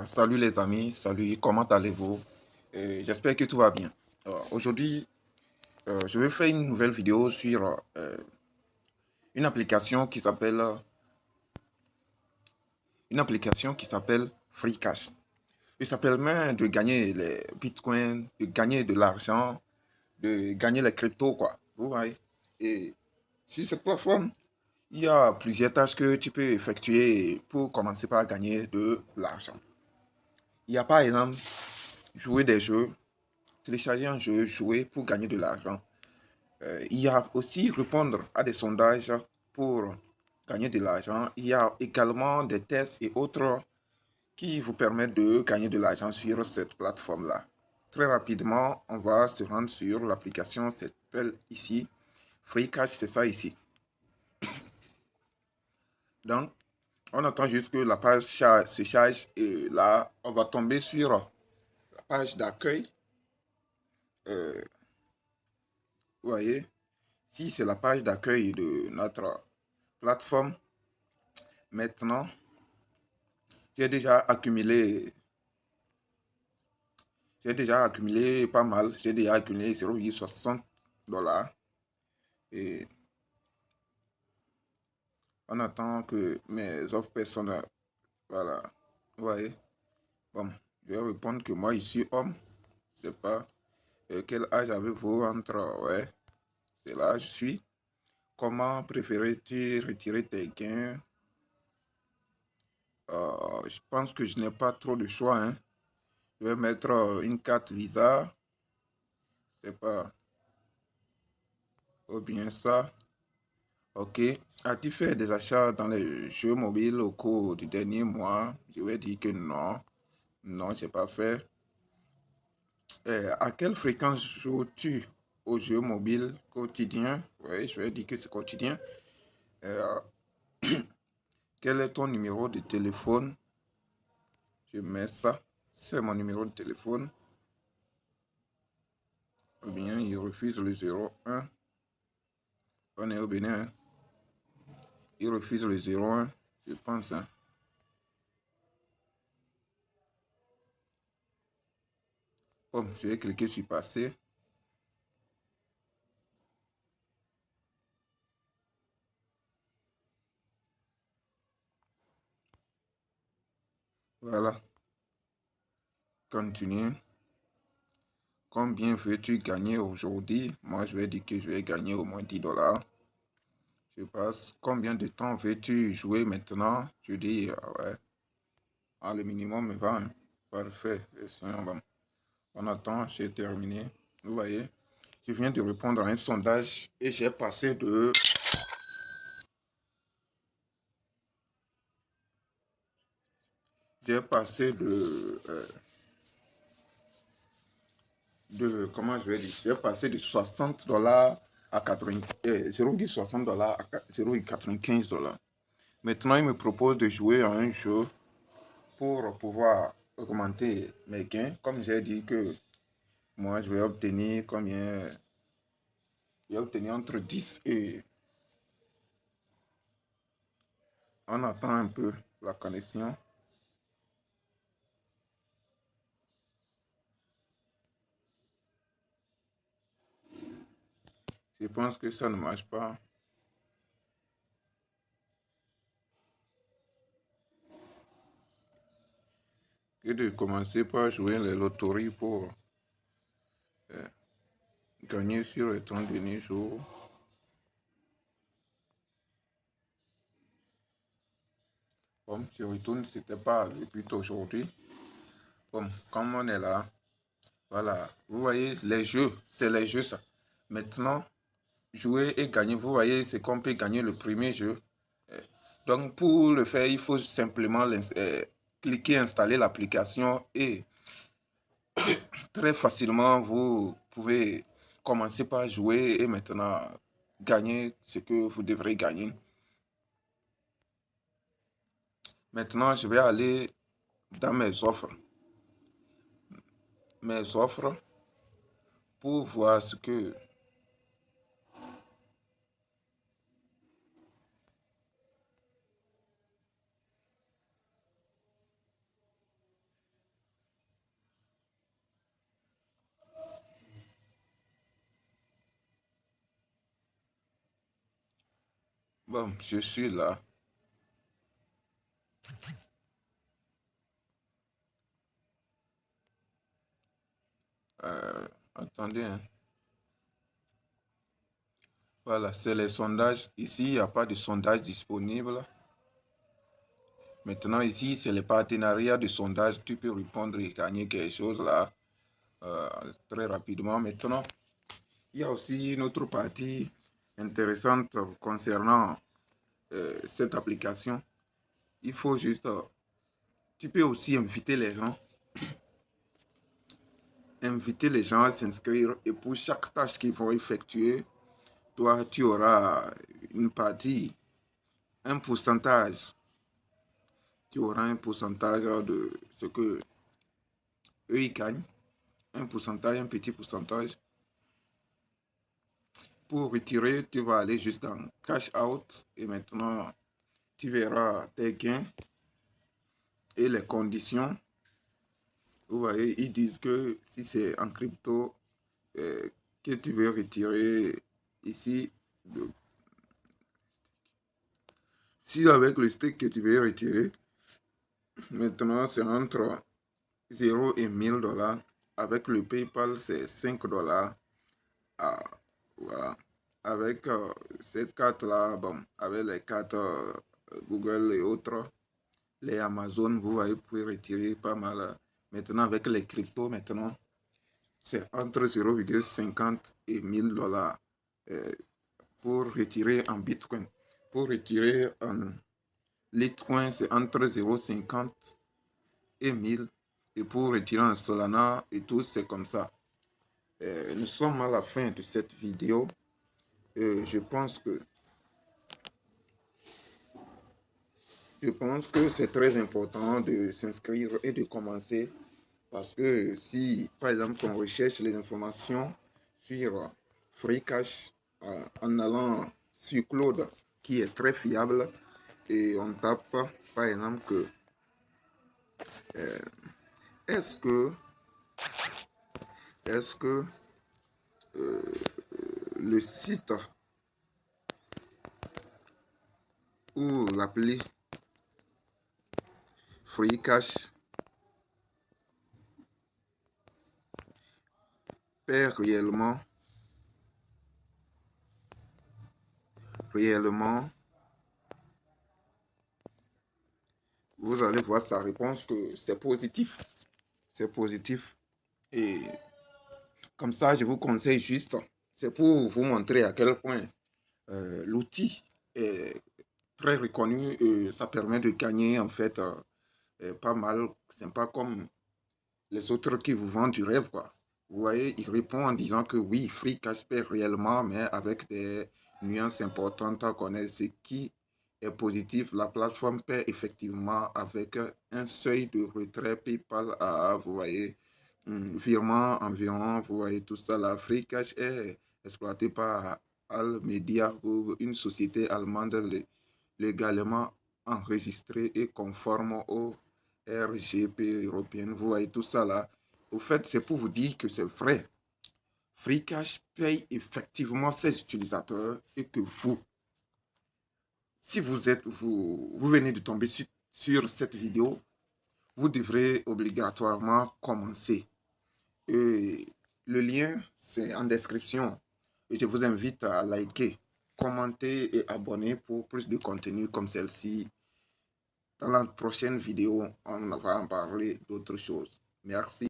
Salut les amis, salut, comment allez-vous? J'espère que tout va bien. Aujourd'hui, je vais faire une nouvelle vidéo sur une application qui s'appelle Free Cash. Et ça permet de gagner les bitcoins, de gagner de l'argent, de gagner les cryptos, quoi. Vous voyez? Et sur cette plateforme, il y a plusieurs tâches que tu peux effectuer pour commencer par gagner de l'argent. Il y a par exemple jouer des jeux, télécharger un jeu, jouer pour gagner de l'argent. Il y a aussi répondre à des sondages pour gagner de l'argent. Il y a également des tests et autres qui vous permettent de gagner de l'argent sur cette plateforme-là. Très rapidement, on va se rendre sur l'application, c'est elle ici. Free Cash, c'est ça ici. Donc, on attend juste que la page se charge et là, on va tomber sur la page d'accueil. Vous voyez, si c'est la page d'accueil de notre plateforme, maintenant, j'ai déjà accumulé, pas mal. J'ai déjà accumulé 0,60 $. Et on attend que mes offres personnelles, voilà, vous voyez. Bon, je vais répondre que moi, je suis homme. Je sais pas quel âge avez-vous entre, ouais, c'est là, je suis. Comment préférais-tu retirer tes gains? Je pense que je n'ai pas trop de choix, hein. Je vais mettre une carte Visa, c'est pas, ou bien ça. Ok. As-tu fait des achats dans les jeux mobiles au cours du dernier mois? Je vais dire que non. Non, j'ai pas fait. À quelle fréquence joues-tu aux jeux mobiles quotidiens? Oui, je vais dire que c'est quotidien. Euh, Quel est ton numéro de téléphone? Je mets ça. C'est mon numéro de téléphone. Ou bien il refuse le 01. On est au Bénin, hein. Il refuse le 01, je pense, hein. Bon, je vais cliquer sur passer. Voilà. Continuer. Combien veux-tu gagner aujourd'hui? Moi, je vais dire que je vais gagner au moins 10 $. Je passe. Combien de temps veux-tu jouer maintenant? Je dis, ouais. Ah, le minimum me va, hein. Parfait. Et sinon, bon, on attend, j'ai terminé. Vous voyez, je viens de répondre à un sondage et j'ai passé comment je vais dire, j'ai passé de 60 $ à 80, 0,60 $ à 0,95 $. Maintenant, il me propose de jouer à un jeu pour pouvoir augmenter mes gains. Comme j'ai dit que moi, je vais obtenir combien? Je vais obtenir entre 10 et on attend un peu la connexion. Je pense que ça ne marche pas. Que de commencer par jouer les loteries pour euh, gagner sur les 30 derniers jours. Bon, je retourne, c'était pas le but aujourd'hui. Bon, comme on est là, voilà. Vous voyez, les jeux, c'est les jeux ça. Maintenant, jouer et gagner, vous voyez, c'est qu'on peut gagner le premier jeu. Euh, Donc, pour le faire, il faut simplement cliquer, installer l'application et très facilement, vous pouvez commencer par jouer et maintenant gagner ce que vous devrez gagner. Maintenant, je vais aller dans mes offres pour voir ce que Bon, je suis là. Attendez, hein. Voilà, c'est les sondages. Ici, il n'y a pas de sondage disponible. Maintenant, ici, c'est les partenariats de sondage. Tu peux répondre et gagner quelque chose là euh, très rapidement. Maintenant, il y a aussi une autre partie intéressante concernant cette application. Il faut juste, tu peux aussi inviter les gens à s'inscrire et pour chaque tâche qu'ils vont effectuer, toi, tu auras une partie, un pourcentage. Tu auras un pourcentage de ce que eux ils gagnent, un pourcentage, un petit pourcentage. Pour retirer, tu vas aller juste dans Cash Out et maintenant tu verras tes gains et les conditions. Vous voyez, ils disent que si c'est en crypto euh, que tu veux retirer ici, si avec le stake que tu veux retirer, maintenant c'est entre 0 et 1000 $. Avec le PayPal, c'est 5 $. Ah, voilà. Avec cette carte-là, bon, avec les cartes Google et autres, les Amazon, vous voyez, vous pouvez retirer pas mal. Maintenant, avec les cryptos, maintenant, c'est entre 0,50 et 1000 $ pour retirer en Bitcoin. Pour retirer en Litecoin, c'est entre 0,50 et 1000. Et pour retirer en Solana et tout, c'est comme ça. Nous sommes à la fin de cette vidéo. Je pense que c'est très important de s'inscrire et de commencer parce que si, par exemple, on recherche les informations sur FreeCash en allant sur Claude, qui est très fiable, et on tape, par exemple, que est-ce que, est-ce que le site ou l'appli FreeCash perd réellement, vous allez voir sa réponse que c'est positif. C'est positif. Et comme ça, je vous conseille juste, c'est pour vous montrer à quel point l'outil est très reconnu et ça permet de gagner en fait pas mal. C'est pas comme les autres qui vous vendent du rêve, quoi. Vous voyez, il répond en disant que oui, Free Cash paie réellement, mais avec des nuances importantes à connaître. Ce qui est positif, la plateforme paie effectivement avec un seuil de retrait PayPal à, vous voyez, virement environ, vous voyez tout ça. La Free Cash est exploitée par Almedia Group, une société allemande légalement enregistrée et conforme au RGP européenne. Vous voyez tout ça là. Au fait, c'est pour vous dire que c'est vrai. FreeCash paye effectivement ses utilisateurs et que vous, si vous venez de tomber sur cette vidéo, vous devrez obligatoirement commencer. Et le lien, c'est en description. Et je vous invite à liker, commenter et abonner pour plus de contenu comme celle-ci. Dans la prochaine vidéo, on va en parler d'autres choses. Merci.